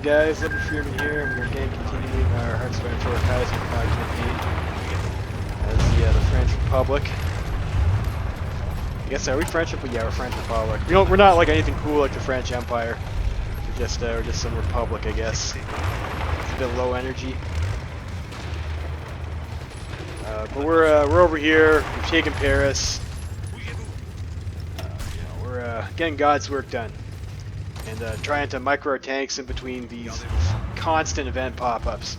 Guys, Liberty Freeman here, and we're again continuing our Hearts of Iron 4 Kaiserreich campaign as the French Republic. I guess, are we French? Yeah, we're French Republic. We're not like anything cool like the French Empire. We're just some republic, I guess. It's a bit low energy. But we're over here. We've taken Paris. We're getting God's work done. And trying to micro our tanks in between these constant event pop-ups.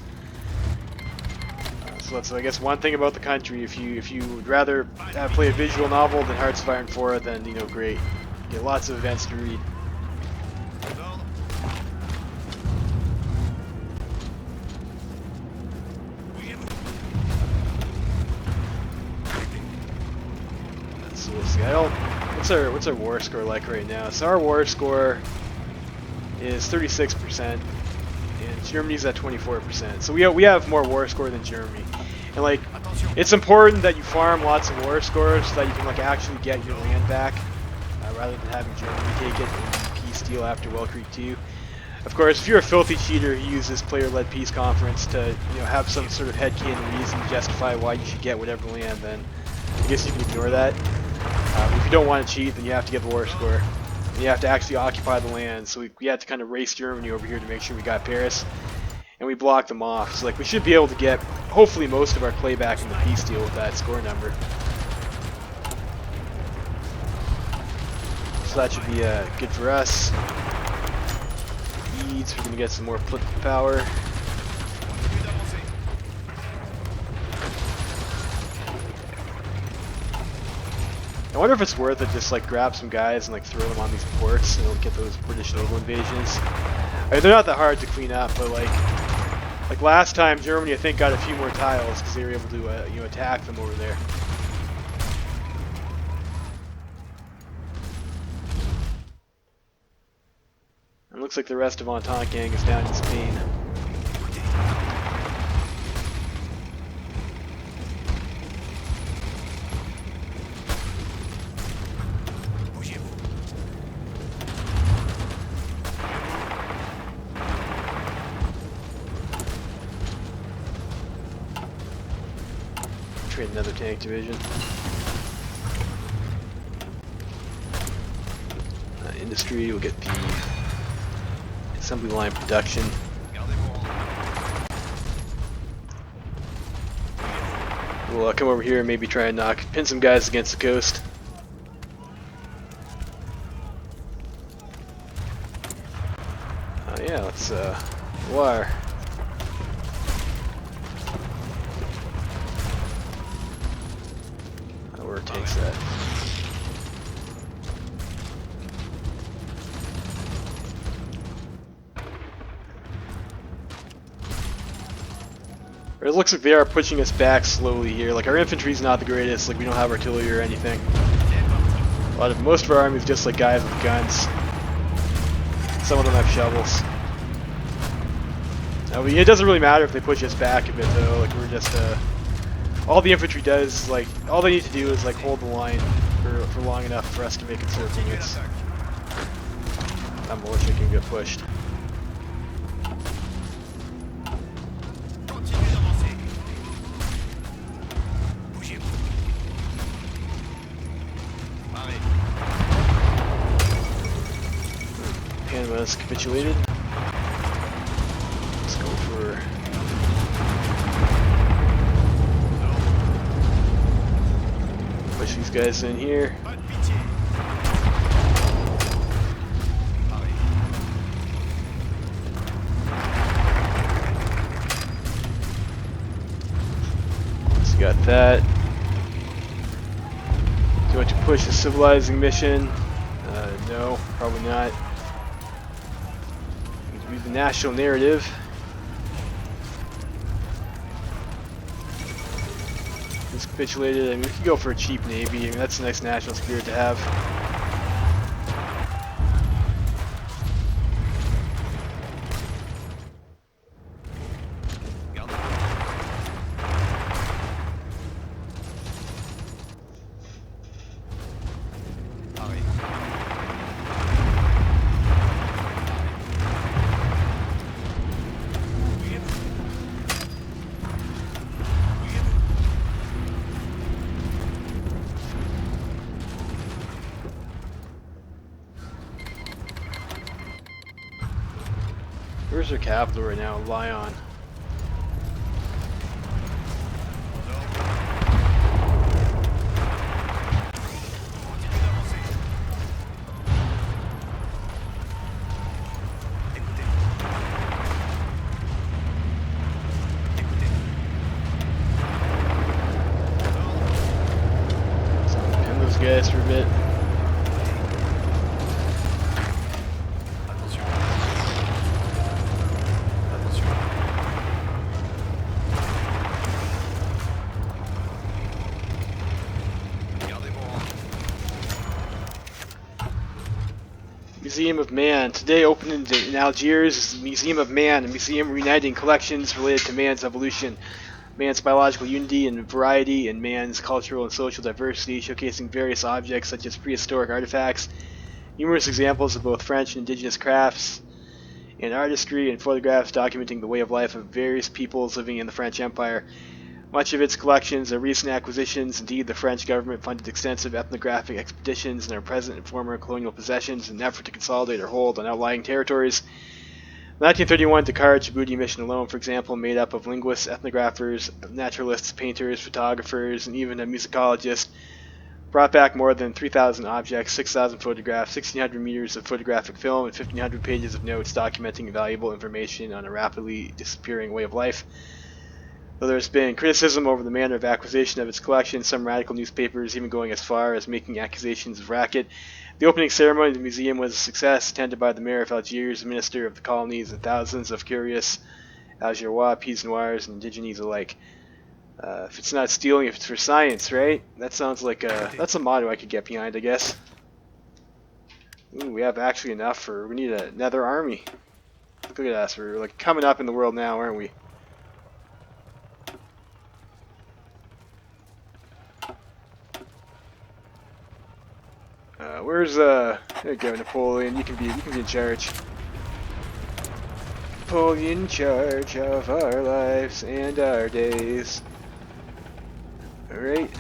So that's, I guess, one thing about the country. If you would rather play a visual novel than Hearts of Iron 4, then great. You get lots of events to read. So we'll see. What's our war score like right now? So our war score is 36%, and Germany's at 24%. So we have more war score than Germany, and like it's important that you farm lots of war scores so that you can like actually get your land back, rather than having Germany take it in peace deal after Well Creek 2. Of course, if you're a filthy cheater who uses player-led peace conference to have some sort of headcanon reason to justify why you should get whatever land, then I guess you can ignore that. If you don't want to cheat, then you have to get the war score. You have to actually occupy the land, so we had to kind of race Germany over here to make sure we got Paris, and we blocked them off. So like we should be able to get hopefully most of our clay back in the peace deal with that score number. So that should be good for us. Eads, we're gonna get some more political power. I wonder if it's worth it just like grab some guys and like throw them on these ports and get those British naval invasions. I mean, they're not that hard to clean up, but like last time Germany I think got a few more tiles because they were able to attack them over there. And it looks like the rest of Entente gang is down in Spain. Trade another tank division. Industry will get the assembly line production. We'll come over here and maybe try and pin some guys against the coast. Yeah, let's wire. Where it takes that. It looks like they are pushing us back slowly here. Like our infantry's not the greatest. Like we don't have artillery or anything. Most of our army is just like guys with guns. Some of them have shovels. I mean, it doesn't really matter if they push us back a bit though. Like we're just all the infantry does, like, all they need to do is like hold the line for long enough for us to make it so units. That militia can get pushed. Panama's capitulated. Let's go for push these guys in here. So you got that. Do you want to push the civilizing mission? No, probably not. Read the national narrative. Capitulated. I mean, we could go for a cheap navy. I mean, that's a nice national spirit to have. Where's their capital right now? Lyon. Pin those guys for a bit. Museum of Man. Today opened in Algiers is the Museum of Man, a museum reuniting collections related to man's evolution, man's biological unity and variety, and man's cultural and social diversity, showcasing various objects such as prehistoric artifacts, numerous examples of both French and indigenous crafts and artistry, and photographs documenting the way of life of various peoples living in the French Empire. Much of its collections are recent acquisitions. Indeed, the French government funded extensive ethnographic expeditions in our present and former colonial possessions in an effort to consolidate or hold on outlying territories. The 1931 Dakar-Djibouti mission alone, for example, made up of linguists, ethnographers, naturalists, painters, photographers, and even a musicologist, brought back more than 3,000 objects, 6,000 photographs, 1,600 meters of photographic film, and 1,500 pages of notes documenting valuable information on a rapidly disappearing way of life. Though there has been criticism over the manner of acquisition of its collection, some radical newspapers even going as far as making accusations of racket, the opening ceremony of the museum was a success, attended by the mayor of Algiers, the minister of the colonies, and thousands of curious Algerois, Pieds Noirs, and Indigenous alike. If it's not stealing, if it's for science, right? That sounds like that's a motto I could get behind, I guess. Ooh, we have actually enough for, we need another army. Look at us, we're like coming up in the world now, aren't we? Where's there you go, Napoleon? You can be in charge. Napoleon in charge of our lives and our days. All right.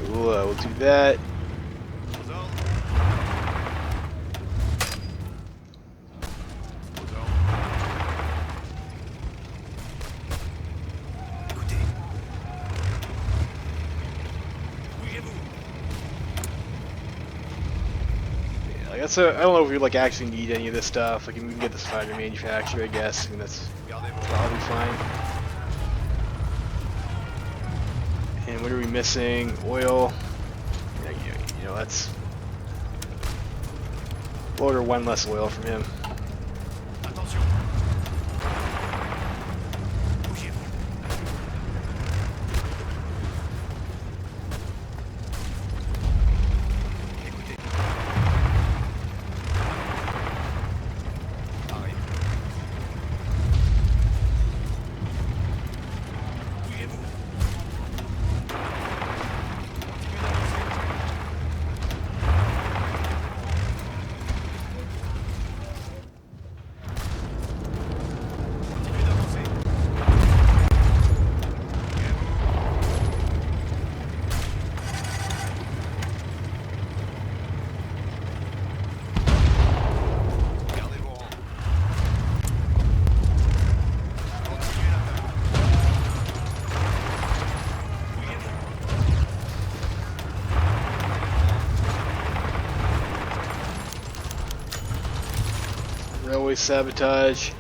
We'll do that. Yeah, like that's I don't know if we like actually need any of this stuff. Like we can get this fighter manufacturer, I guess. I mean that's probably fine. And what are we missing? Oil. Yeah, you know, that's... We'll order one less oil from him. Railway sabotage.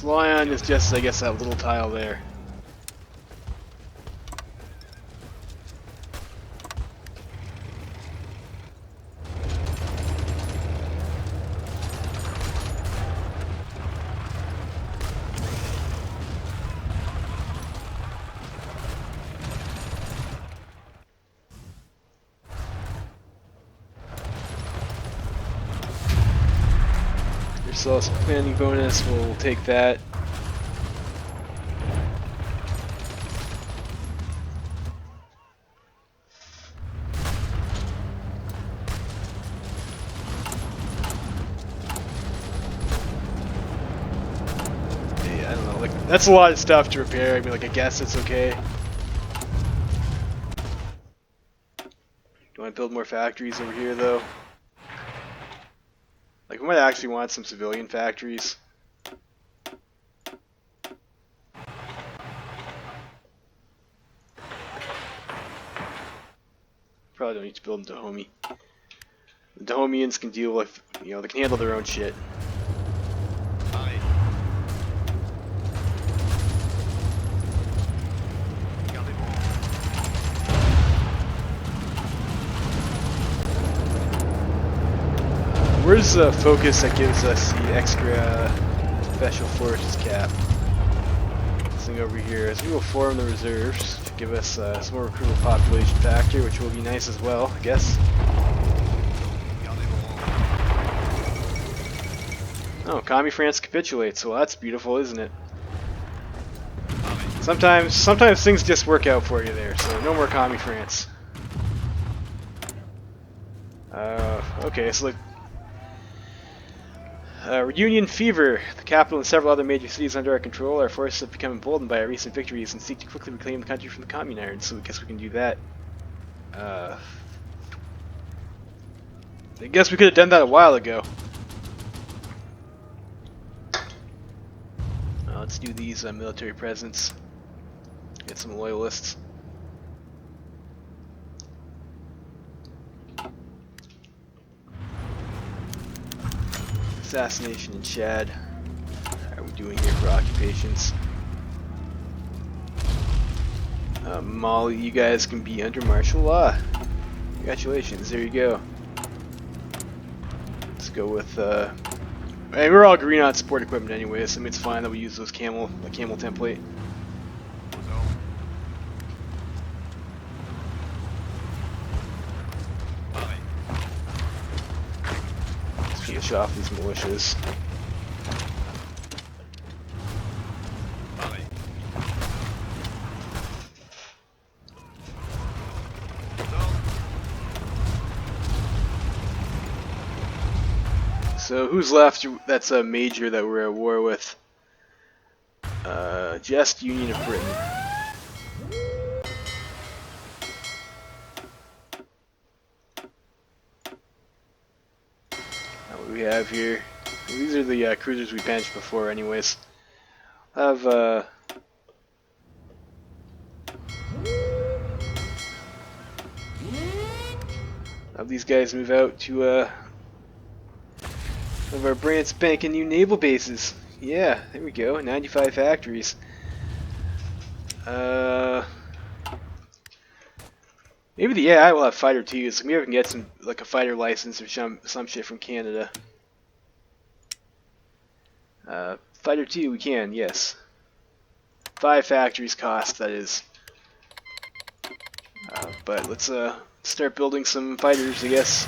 Lyon is just, I guess, that little tile there. So some planning bonus, we'll take that. Yeah, I don't know, like that's a lot of stuff to repair. I mean, like I guess it's okay. Do I build more factories over here though? Like we might actually want some civilian factories. Probably don't need to build in Dahomey. The Dahomians can deal with, you know, they can handle their own shit. Where's the focus that gives us the extra special forces cap? This thing over here. So we will form the reserves to give us some more recruitable population factor, which will be nice as well, I guess. Oh, Commie France capitulates. Well, that's beautiful, isn't it? Sometimes things just work out for you there. So no more Commie France. Okay, so Reunion Fever. The capital and several other major cities under our control. Our forces have become emboldened by our recent victories and seek to quickly reclaim the country from the communards. So I guess we can do that. I guess we could have done that a while ago. Let's do these military presence. Get some loyalists. Assassination in Chad. How are we doing here for occupations? Mali, you guys can be under martial law. Congratulations, there you go. Let's go with, hey, we're all green on support equipment anyway, so I mean it's fine that we use those the camel template. Let's finish off these militias. So who's left that's a major that we're at war with? Just Union of Britain. Now what do we have here? These are the cruisers we benched before anyways. Have these guys move out to of our brand spanking new naval bases. Yeah, there we go. 95 factories. Maybe the AI will have fighter twos. So maybe we can get some like a fighter license or some shit from Canada. Fighter 2 we can, yes. 5 factories cost, that is. But let's start building some fighters, I guess.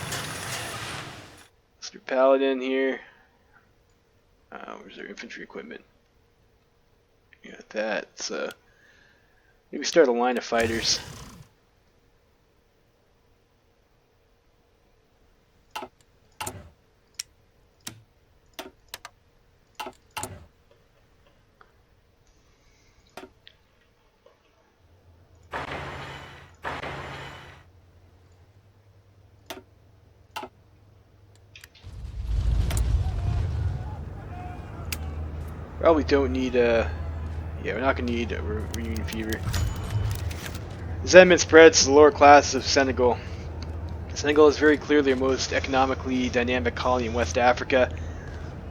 Mr. Paladin here. Where's our infantry equipment? Got that. So maybe start a line of fighters. Probably don't need yeah, we're not gonna need a Reunion Fever. Resentment spreads to the lower classes of Senegal. Senegal is very clearly the most economically dynamic colony in West Africa.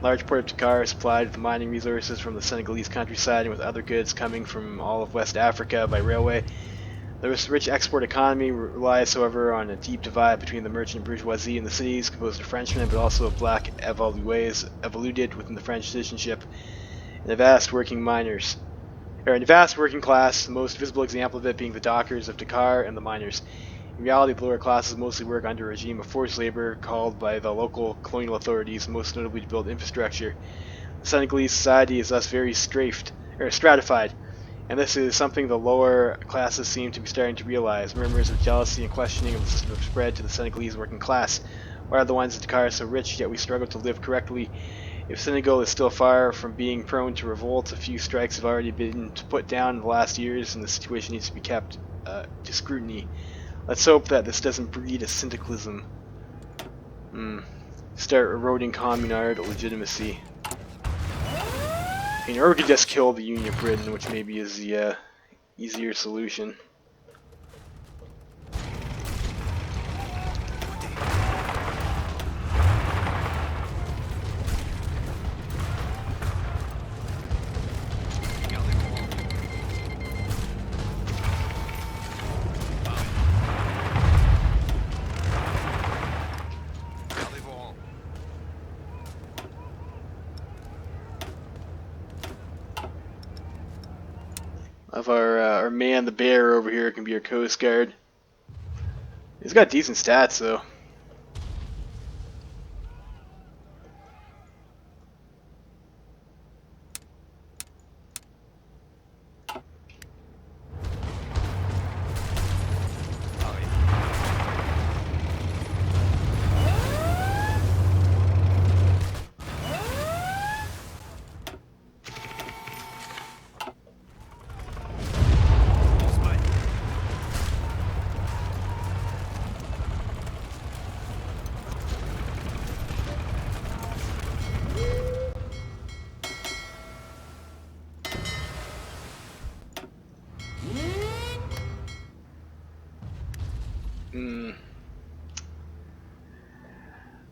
Large port of Dakar is supplied with mining resources from the Senegalese countryside and with other goods coming from all of West Africa by railway. The rich export economy relies, however, on a deep divide between the merchant bourgeoisie in the cities, composed of Frenchmen, but also of black evoluted within the French citizenship, and the vast working class, the most visible example of it being the dockers of Dakar and the miners. In reality, the lower classes mostly work under a regime of forced labor called by the local colonial authorities, most notably to build infrastructure. The Senegalese society is thus very stratified, and this is something the lower classes seem to be starting to realize. Murmurs of jealousy and questioning of the system have spread to the Senegalese working class. Why are the ones in Dakar so rich, yet we struggle to live correctly? If Senegal is still far from being prone to revolt, a few strikes have already been put down in the last years, and the situation needs to be kept to scrutiny. Let's hope that this doesn't breed a syndicalism. Start eroding communard legitimacy. Or we could just kill the Union of Britain, which maybe is the easier solution. Of our man, the bear over here, can be our Coast Guard. He's got decent stats though.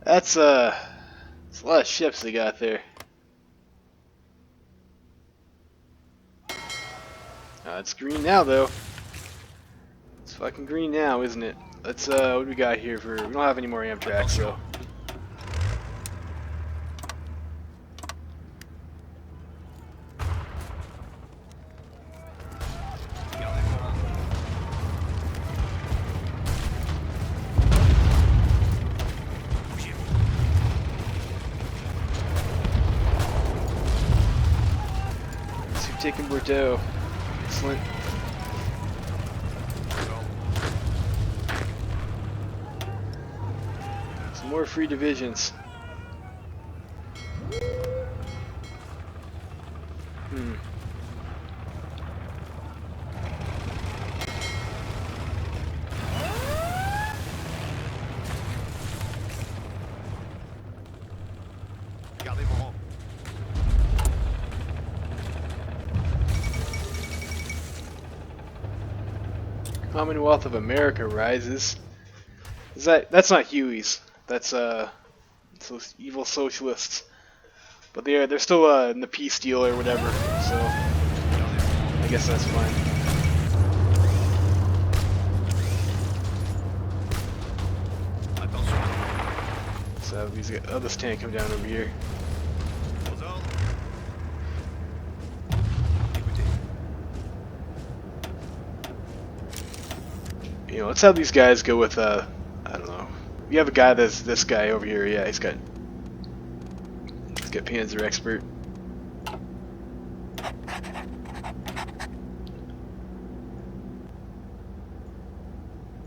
That's a lot of ships they got there. It's green now though. It's fucking green now, isn't it? Let's what do we got here for? We don't have any more Amtrak, so. Taking Bordeaux. Excellent. Some more free divisions. Commonwealth of America rises. That's not Huey's. That's those evil socialists. But they're still in the peace deal or whatever. So I guess that's fine. So this tank come down over here. You know, let's have these guys go with, I don't know. We have a guy that's this guy over here. Yeah, he's got Panzer Expert.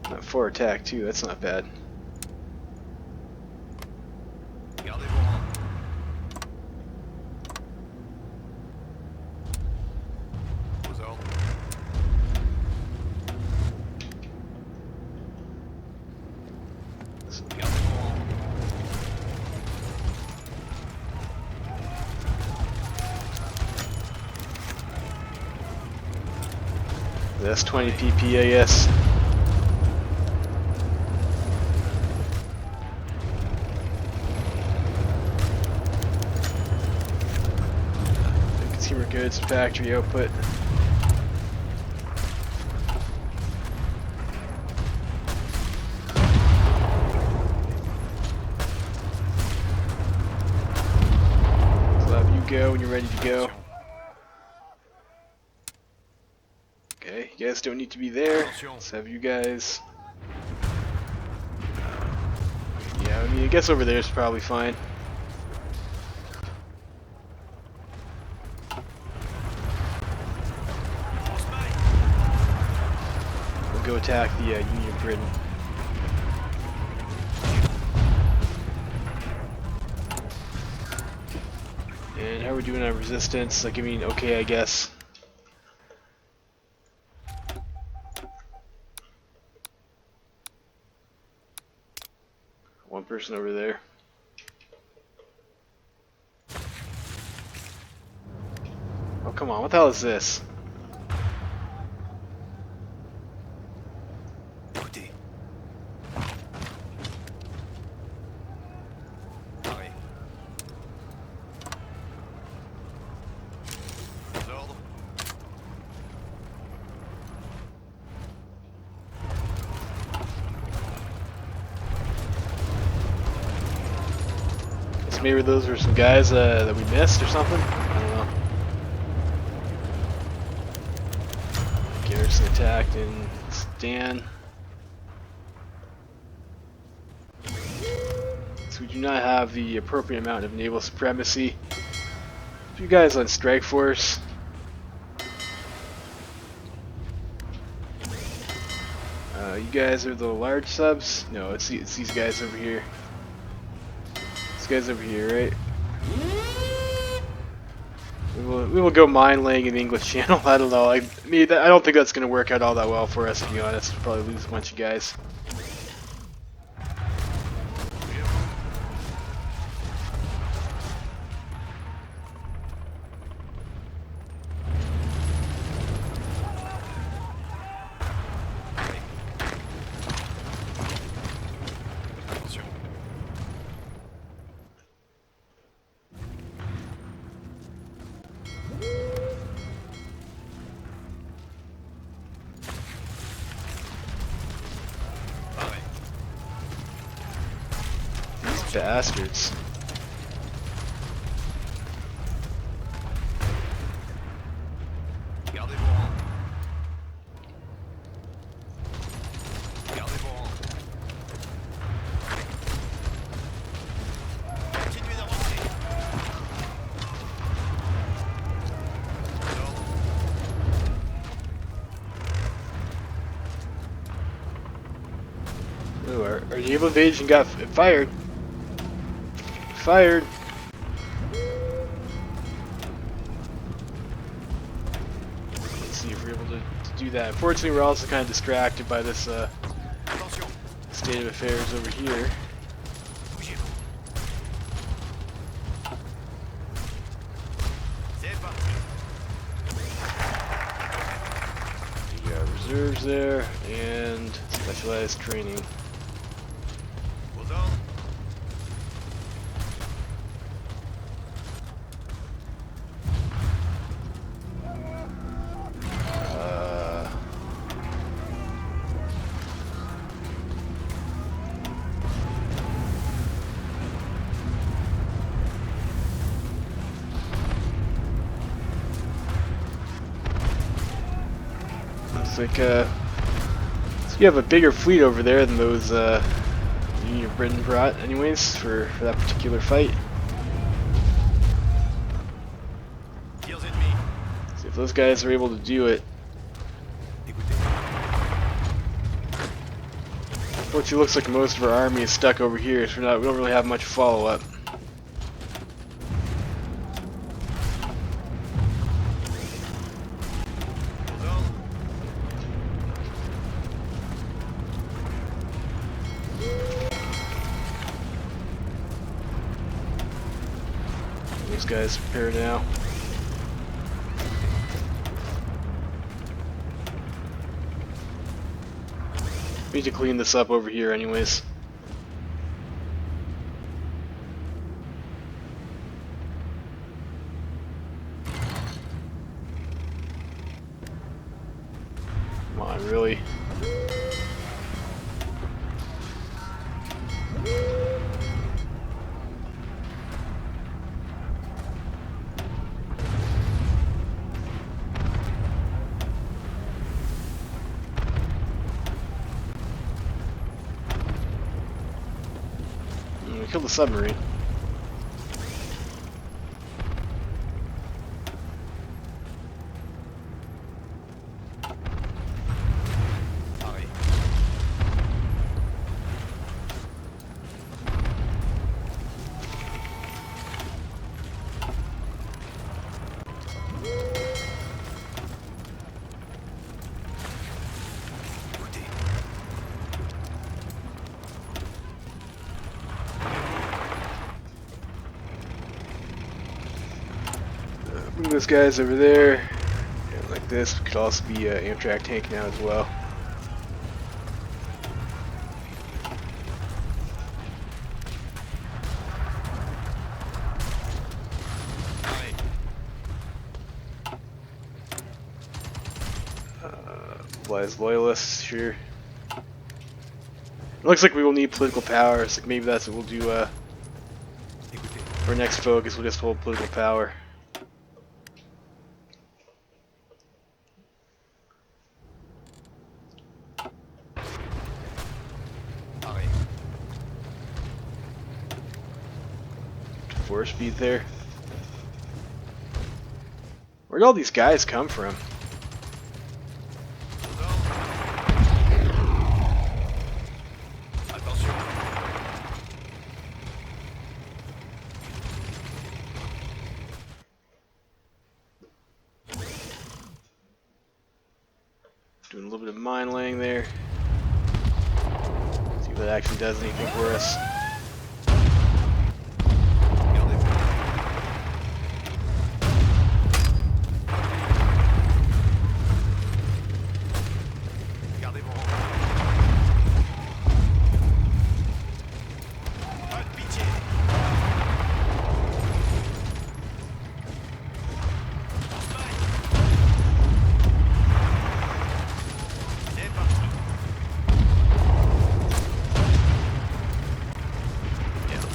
Not 4 attack too. That's not bad. That's 20 PPAS. Consumer goods, factory output. So have you go when you're ready to go. Okay, you guys don't need to be there. Let's have you guys I guess over there is probably fine. We'll go attack the Union Britain. And how are we doing on resistance? Like, I mean, okay, I guess. One person over there. Oh, come on, what the hell is this? Maybe those were some guys that we missed or something? I don't know. Garrison attacked in Stan. So we do not have the appropriate amount of naval supremacy. You guys on strike force. You guys are the large subs? No, it's these guys over here. These guys over here, right? We will go mine laying in the English Channel. I don't know. I don't think that's going to work out all that well for us, to be honest. We'll probably lose a bunch of guys. Bastards. Ooh, our naval invasion got fired. Fired. Let's see if we're able to do that. Unfortunately, we're also kind of distracted by this state of affairs over here. You got reserves there and specialized training. Like, so you have a bigger fleet over there than those Union of Britain brought, anyways, for that particular fight. See if those guys are able to do it. Unfortunately, it looks like most of our army is stuck over here, so we don't really have much follow-up. These guys prepare now. We need to clean this up over here anyways. Come on, really? kill the submarine. Bring those guys over there. And like this, could also be an Amtrak tank now as well. Mobilize loyalists, sure. It looks like we will need political power, so maybe that's what we'll do for our next focus. We'll just hold political power. Force speed there. Where'd all these guys come from? Doing a little bit of mine laying there. See if that actually does anything for us.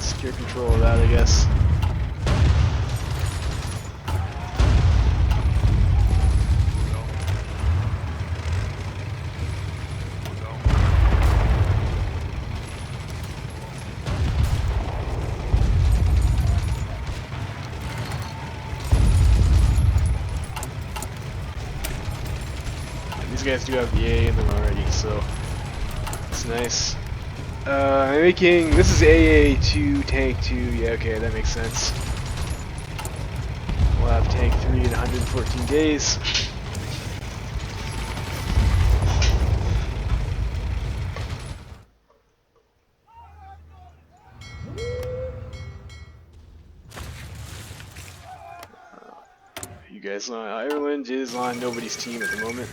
Secure control of that, I guess. And these guys do have the A in them already, so it's nice. I'm making, this is AA2, Tank 2, yeah, okay, that makes sense. We'll have Tank 3 in 114 days. You guys on Ireland is on nobody's team at the moment.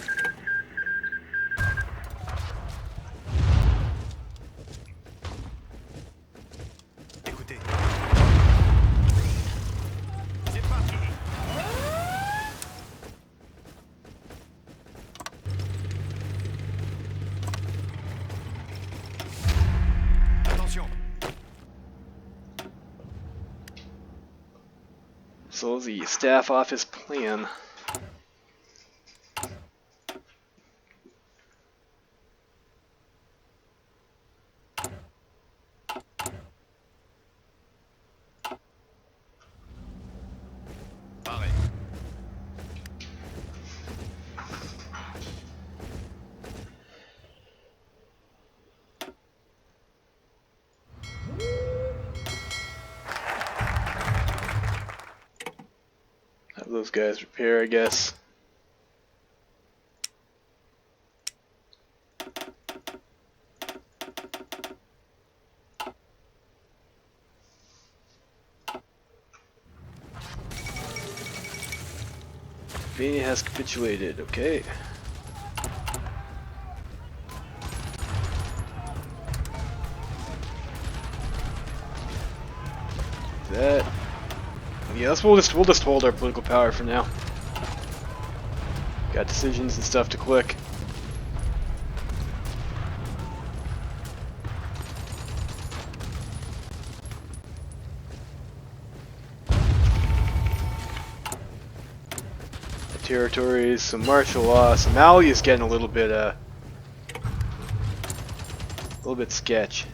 So the staff office plan. Have those guys repair, I guess. Albania has capitulated, okay. That. Yeah, we'll just hold our political power for now. Got decisions and stuff to click. Territories, some martial law. Somalia is getting a little bit sketch.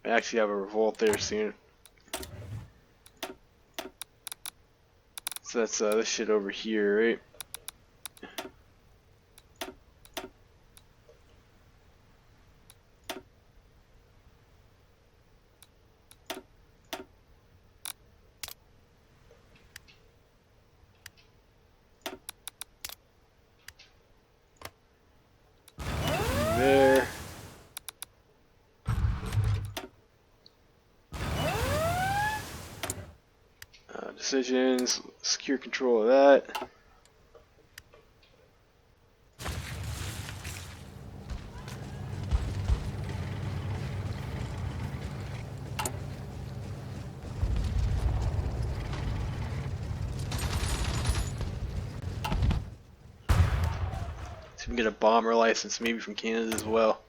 Might actually have a revolt there soon. So that's this shit over here, right? There. Decisions, secure control of that. So we can get a bomber license maybe from Canada as well.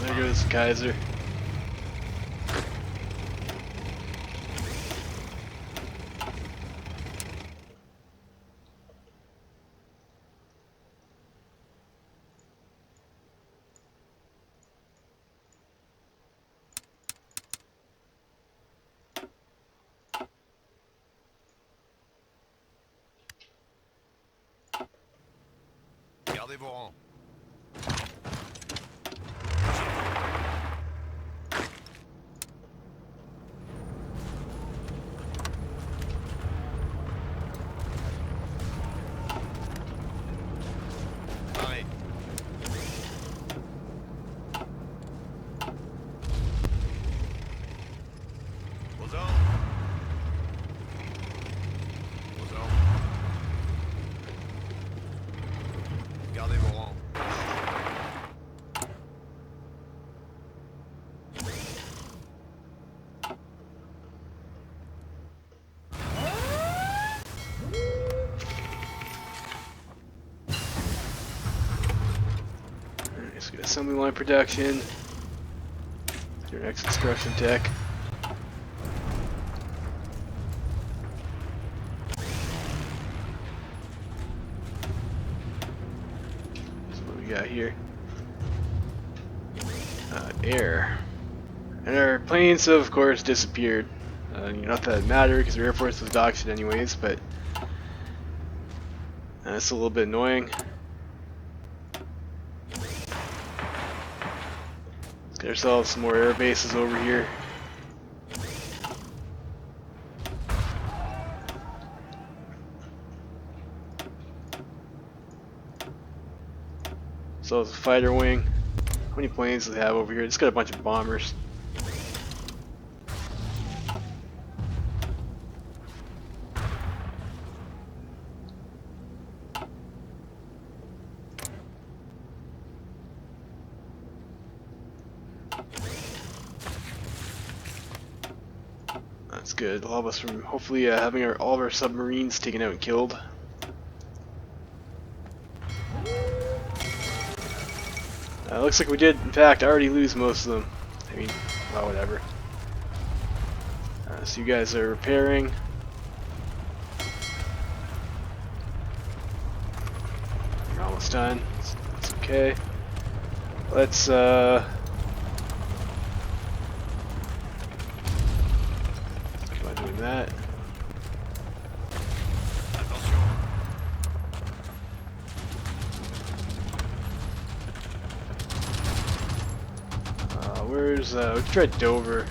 There goes Kaiser. Gardez vos rangs. Arrêt. Aux ordres. Aux ordres. Gardez vos rangs. Alright, so we got assembly line production. Your next construction tech. So what we got here? Air. And our planes have, of course, disappeared. Not that it mattered because the Air Force was dog shit anyways, but that's a little bit annoying. Let's get ourselves some more air bases over here. So it's a fighter wing. How many planes do they have over here? Just got a bunch of bombers. That's good. Allow us from hopefully having all of our submarines taken out and killed. Looks like we did, in fact, already lose most of them. I mean, well, whatever. So you guys are repairing. You're almost done. That's okay. Let's come on, doing that. Attention. Where's we can try Dover.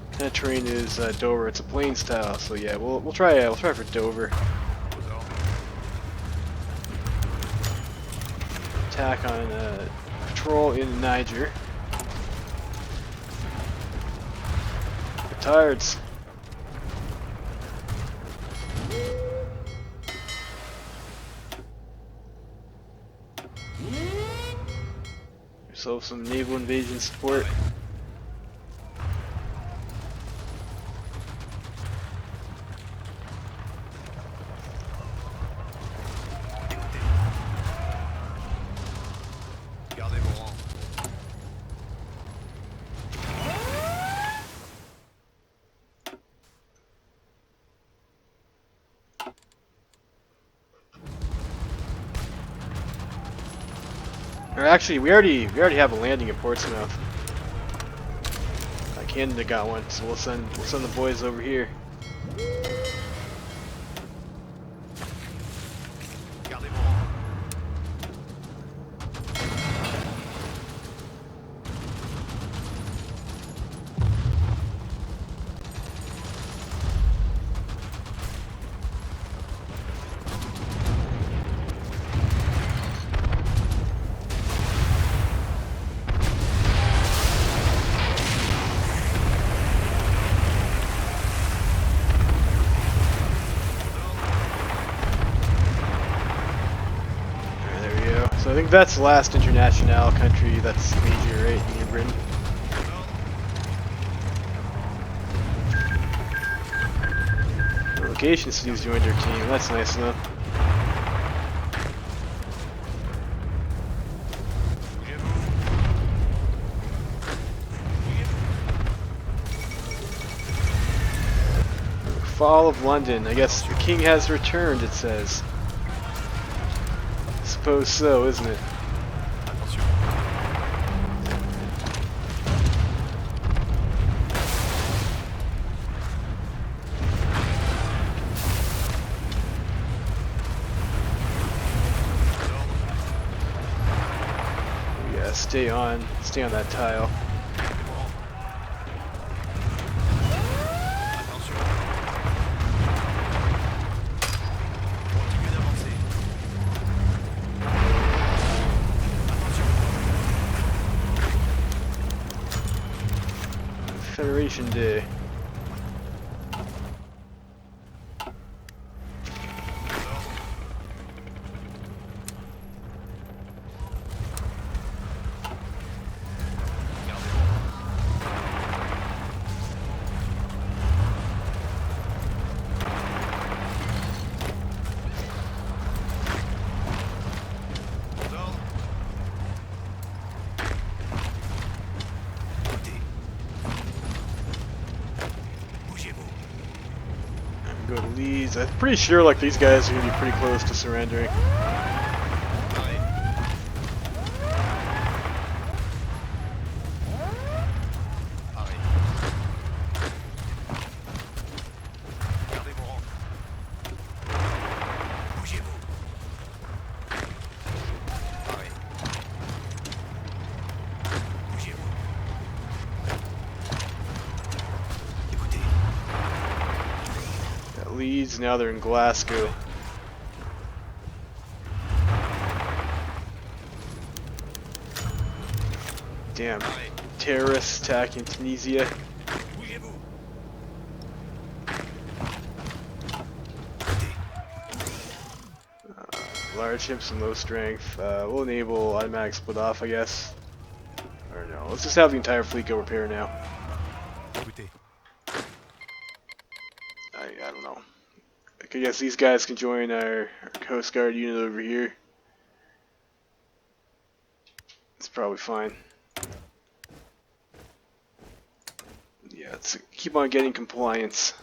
What kind of terrain is Dover? It's a plain style, so yeah, we'll try for Dover. Aux ordres. Attack on patrol in Niger. Retards. So some naval invasion support. Gardez vos rangs. Or actually, we already have a landing in Portsmouth. Canada got one, so we'll send the boys over here. Gardez vos rangs. So I think that's the last international country that's major, right? New Britain. Relegation cities joined our team. That's nice enough. Fall of London. I guess the king has returned, it says. Suppose so, isn't it? Attention. Yeah, stay on that tile. Attention. Continuez d'avancer. Federation Day. Go to Leeds. I'm pretty sure like these guys are gonna be pretty close to surrendering. Leeds, now they're in Glasgow. Damn, terrorists attacking Tunisia. Large ships and low strength. We'll enable automatic split off, I guess. Or no, let's just have the entire fleet go repair now. I don't know. I guess these guys can join our Coast Guard unit over here. It's probably fine. Yeah, let's keep on getting compliance.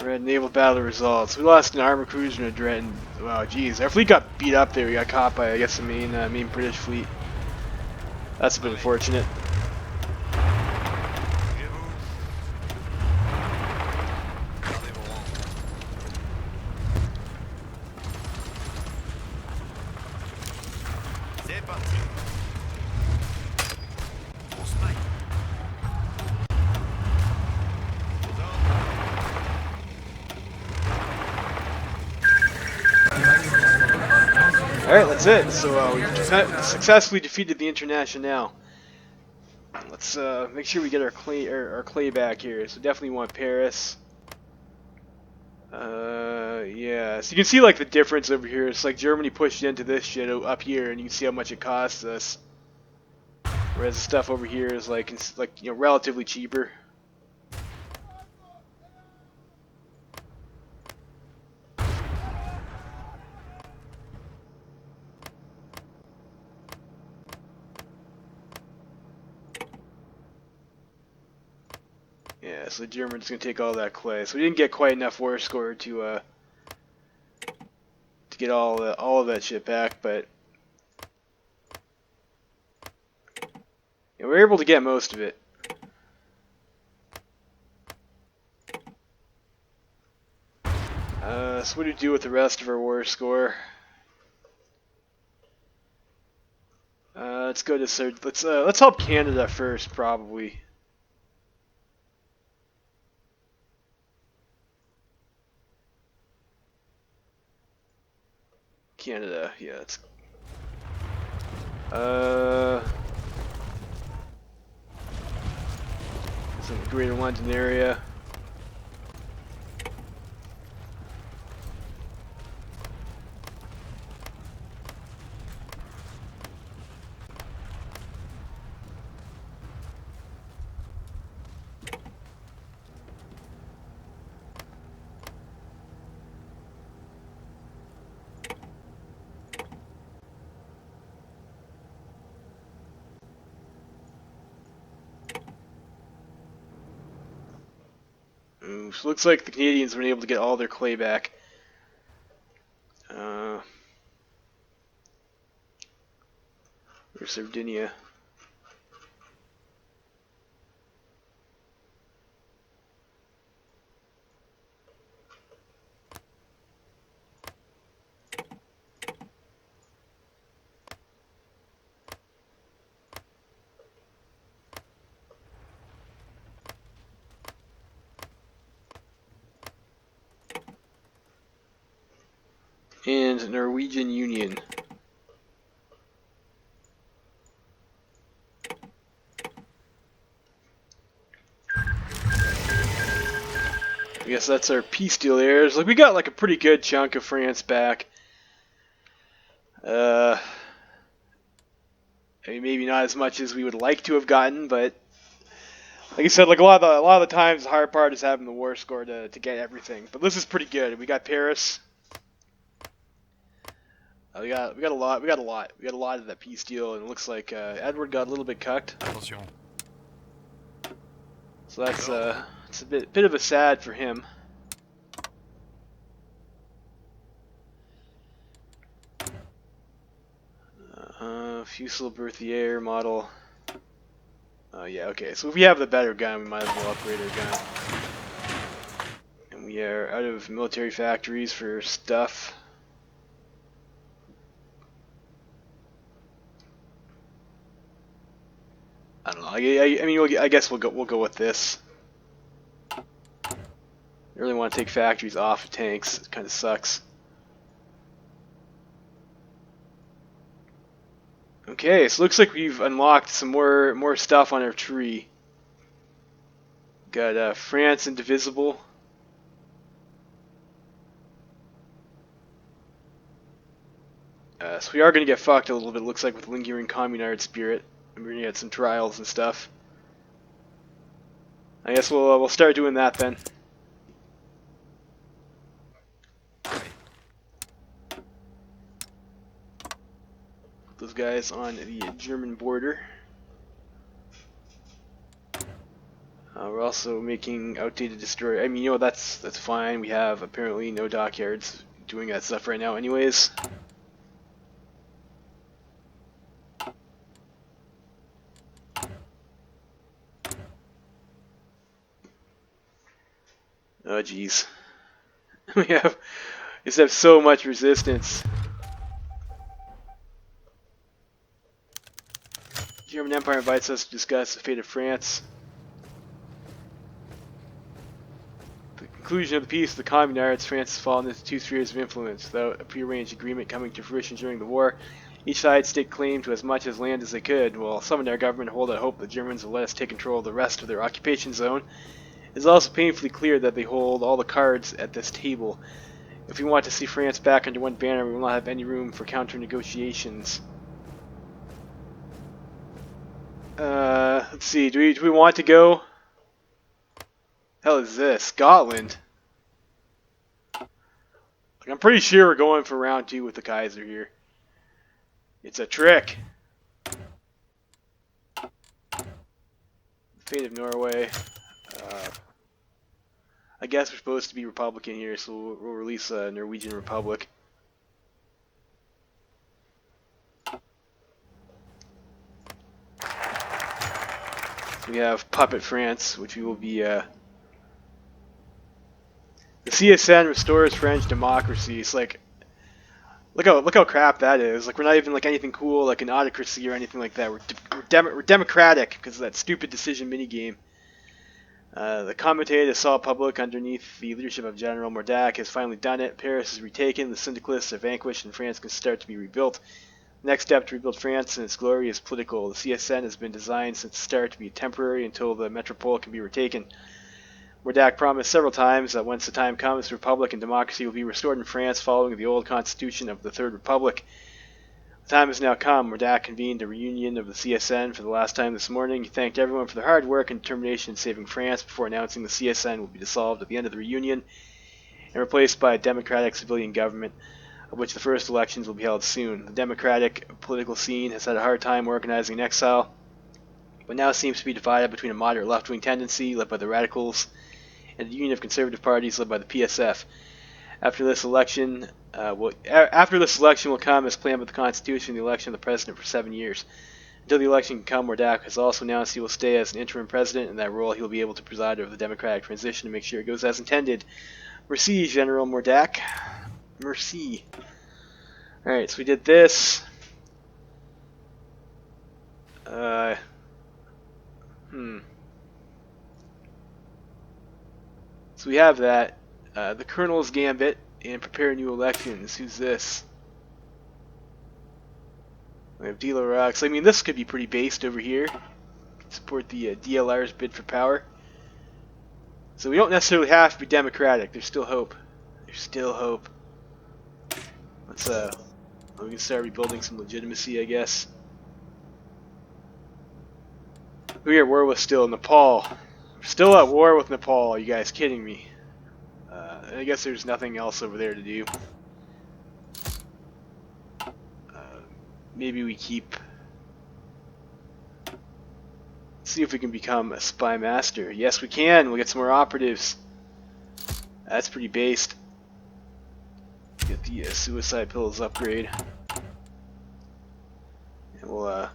Red naval battle results. We lost an armor cruiser and a dread. Wow, geez, our fleet got beat up there. We got caught by, I guess, the main British fleet. That's a bit unfortunate. Alright, that's it. So we successfully defeated the Internationale. Let's make sure we get our clay back here. So definitely want Paris. Yeah. So you can see like the difference over here. It's like Germany pushed into this shit up here, and you can see how much it costs us. Whereas the stuff over here is like, it's like, you know, relatively cheaper. Yeah, so the Germans gonna take all that clay. So we didn't get quite enough war score to get all of that shit back, but yeah, we were able to get most of it. So what do we do with the rest of our war score? Let's go to let's help Canada first, probably. Canada, yeah. It's, it's in the Greater London area. So looks like the Canadians have been able to get all their clay back. Or Sardinia. And Norwegian Union. I guess that's our peace deal there. Like we got like a pretty good chunk of France back. I mean, maybe not as much as we would like to have gotten, but like I said, like a lot of the times, the hard part is having the war score to get everything. But this is pretty good. We got Paris. We got a lot of that peace deal, and it looks like Edward got a little bit cucked. Attention. So that's it's a bit of a sad for him. Fusilier Berthier model. Oh yeah, okay. So if we have the better gun, we might as well upgrade our gun. And we are out of military factories for stuff. I don't know. I mean, I guess we'll go with this. I really want to take factories off of tanks. It kind of sucks. Okay, so it looks like we've unlocked some more stuff on our tree. Got France indivisible. So we are going to get fucked a little bit, it looks like, with lingering communard spirit. And we're going to get some trials and stuff. I guess we'll start doing that then. Put those guys on the German border. We're also making outdated destroyer. I mean, you know, that's fine. We have apparently no dockyards doing that stuff right now anyways. Oh jeez. We just have so much resistance. German Empire invites us to discuss the fate of France. The conclusion of the peace of the communards, France has fallen into two spheres of influence. Without a prearranged agreement coming to fruition during the war, each side staked claim to as much as land as they could, while some in their government hold out hope the Germans will let us take control of the rest of their occupation zone. It is also painfully clear that they hold all the cards at this table. If we want to see France back under one banner, we will not have any room for counter-negotiations. Let's see, do we want to go? Hell is this? Scotland? Like, I'm pretty sure we're going for round 2 with the Kaiser here. It's a trick. Fate of Norway. I guess we're supposed to be Republican here, so we'll release a Norwegian Republic. We have Puppet France, which we will be. The CSN restores French democracy. It's like, look how crap that is. Like, we're not even like anything cool, like an autocracy or anything like that. We're democratic because of that stupid decision minigame. The Comité Assault Public, underneath the leadership of General Mordac, has finally done it. Paris is retaken, the syndicalists are vanquished, and France can start to be rebuilt. The next step to rebuild France and its glory is political. The CSN has been designed since the start to be temporary until the metropole can be retaken. Mordac promised several times that once the time comes, republic and democracy will be restored in France following the old constitution of the Third Republic. The time has now come. Mordac convened a reunion of the CSN for the last time this morning. He thanked everyone for their hard work and determination in saving France before announcing the CSN will be dissolved at the end of the reunion and replaced by a democratic civilian government, of which the first elections will be held soon. The democratic political scene has had a hard time organizing in exile, but now seems to be divided between a moderate left-wing tendency led by the Radicals and a union of conservative parties led by the PSF. After this election will come as planned by the Constitution, the election of the president for 7 years. Until the election can come, Mordac has also announced he will stay as an interim president. In that role, he will be able to preside over the democratic transition and make sure it goes as intended. Merci, General Mordac. Merci. Alright, so we did this. So we have that. The Colonel's Gambit and prepare new elections. Who's this? We have Dealer Rocks. I mean, this could be pretty based over here. Support the DLR's bid for power. So we don't necessarily have to be democratic. There's still hope. There's still hope. Let's we can start rebuilding some legitimacy, I guess. We are at war with still Nepal. We're still at war with Nepal. Are you guys kidding me? I guess there's nothing else over there to do. Maybe we keep... see if we can become a spy master. Yes, we can. We'll get some more operatives. That's pretty based. Get the suicide pills upgrade. And we'll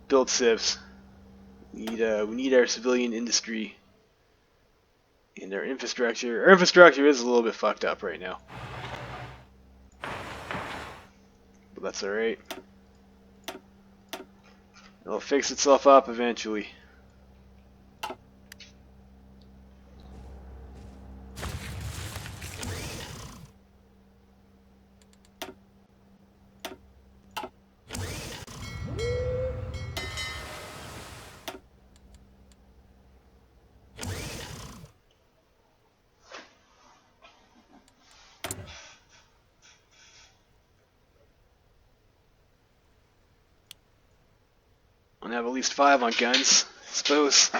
build civs. We need our civilian industry and our infrastructure. Our infrastructure is a little bit fucked up right now, but that's alright. It'll fix itself up eventually. I have at least 5 on guns, I suppose.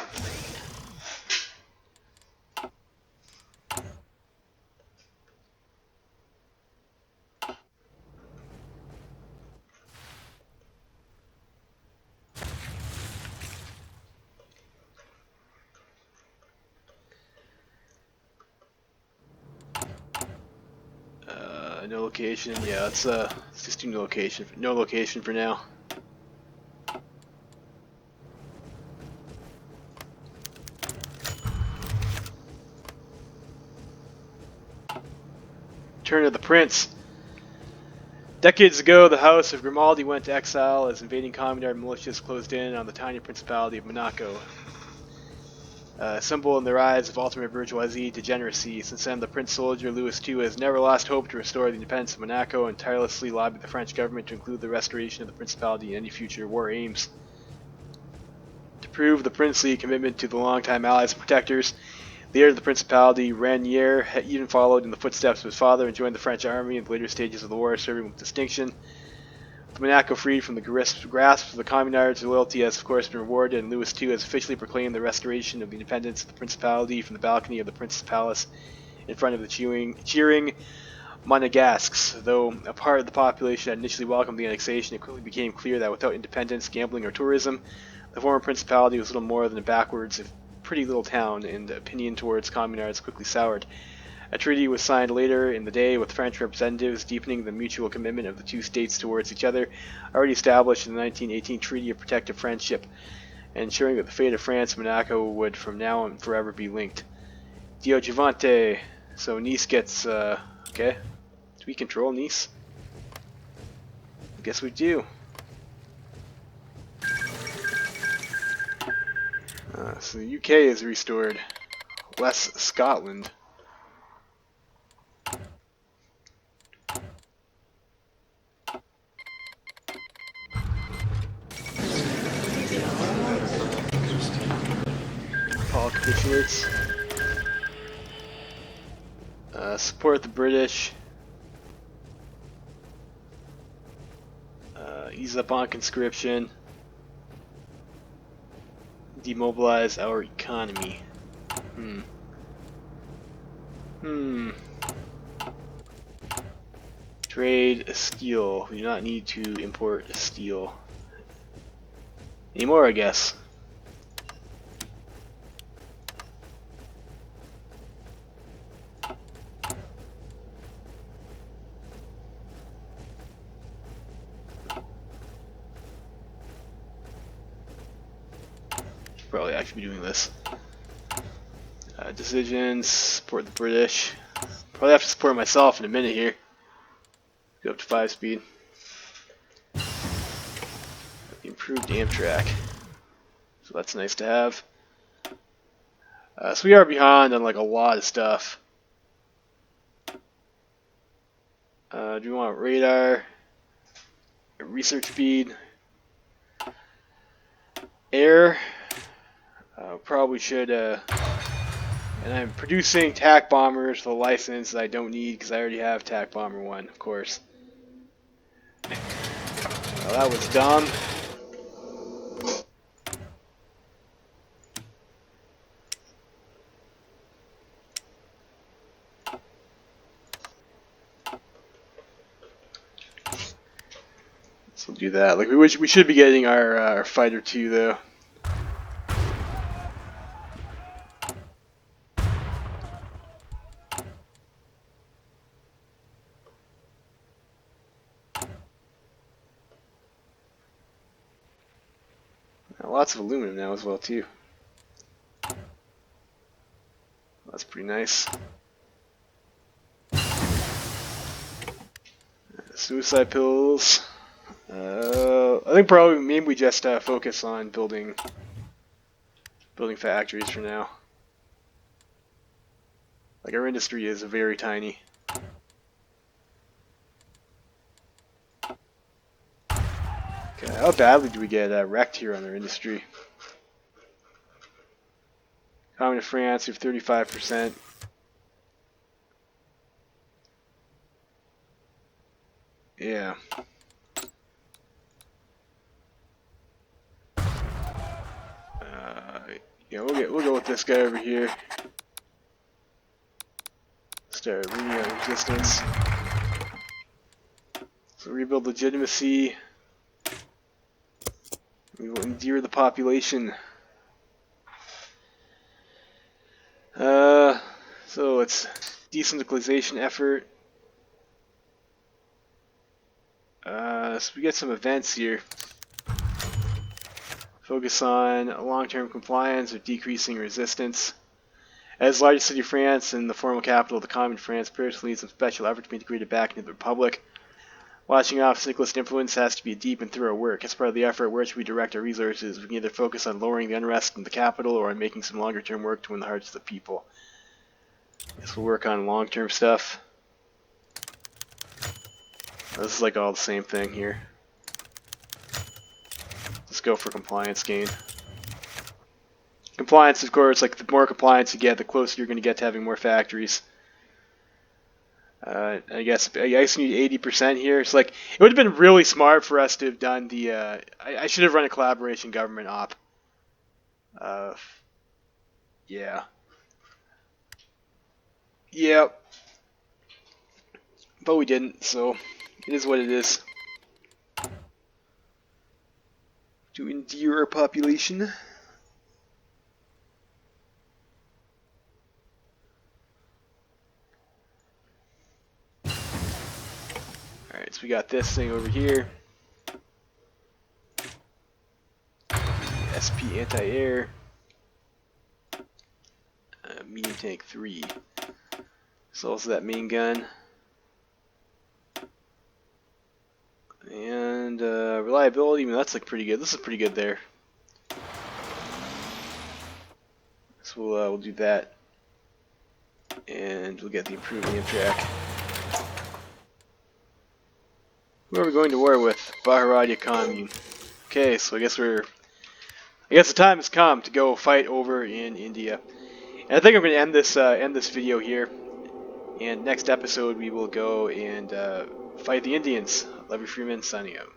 No location. Yeah, let's just do no location. No location for now. Return of the Prince. Decades ago, the House of Grimaldi went to exile as invading Communard militias closed in on the tiny Principality of Monaco. A symbol in the rise of ultimate bourgeoisie degeneracy. Since then, the Prince Soldier Louis II has never lost hope to restore the independence of Monaco and tirelessly lobbied the French government to include the restoration of the Principality in any future war aims. To prove the princely commitment to the longtime allies and protectors, the heir of the principality, Ranier, had even followed in the footsteps of his father and joined the French army in the later stages of the war, serving with distinction. With Monaco freed from the grasp of the Communards, loyalty has of course been rewarded, and Louis II has officially proclaimed the restoration of the independence of the principality from the balcony of the Prince's Palace in front of the cheering Monegasques. Though a part of the population had initially welcomed the annexation, it quickly became clear that without independence, gambling, or tourism, the former principality was little more than a backwards, if pretty little town, and opinion towards communards quickly soured. A treaty was signed later in the day with French representatives, deepening the mutual commitment of the two states towards each other, already established in the 1918 Treaty of Protective Friendship, and ensuring that the fate of France and Monaco would from now on forever be linked. Dio Gigante. So Nice gets, okay. Do we control Nice? I guess we do. So the UK is restored. Less Scotland. Paul capitulates. Support the British. Ease up on conscription. Demobilize our economy. Trade steel. We do not need to import steel anymore, I guess. Probably actually be doing this. Decisions, support the British. Probably have to support myself in a minute here. Go up to 5 speed. Improved Amtrak. So that's nice to have. So we are behind on like a lot of stuff. Do we want radar? Research speed? Air? Probably should, and I'm producing TAC bombers for the license that I don't need because I already have TAC bomber 1, of course. Well, that was dumb. So we'll do that. Like we should be getting our fighter 2 though. Lots of aluminum now as well too. That's pretty nice. Suicide pills. I think probably maybe we just focus on building factories for now. Like our industry is very tiny. Okay, how badly do we get wrecked here on our industry? Coming to France, we have 35%. Yeah. Yeah, we'll go with this guy over here. Start reading out resistance. So rebuild legitimacy. We will endear the population. So it's decentralization effort. So we get some events here. Focus on long-term compliance or decreasing resistance. As the largest city of France and the former capital of the Commune of France, Paris leads some special effort to be integrated back into the Republic. Watching off syndicalist influence has to be a deep and thorough work. As part of the effort, where should we direct our resources? We can either focus on lowering the unrest in the capital or on making some longer-term work to win the hearts of the people. Guess we'll work on long-term stuff. This is like all the same thing here. Let's go for compliance gain. Compliance, of course, like the more compliance you get, the closer you're going to get to having more factories. I guess you need 80% here. It's like it would have been really smart for us to have done the. I should have run a collaboration government op. Yeah. Yep. But we didn't, so it is what it is. To endear our population. Alright, so we got this thing over here. SP anti-air. Medium tank 3. So also that main gun. And reliability, I mean, that's like pretty good. This is pretty good there. So we'll do that. And we'll get the improved Amtrak. Who are we going to war with? Baharadia Commune. Okay, so I guess the time has come to go fight over in India. And I think I'm going to end this video here. And next episode we will go and fight the Indians. Levy Freeman signing out.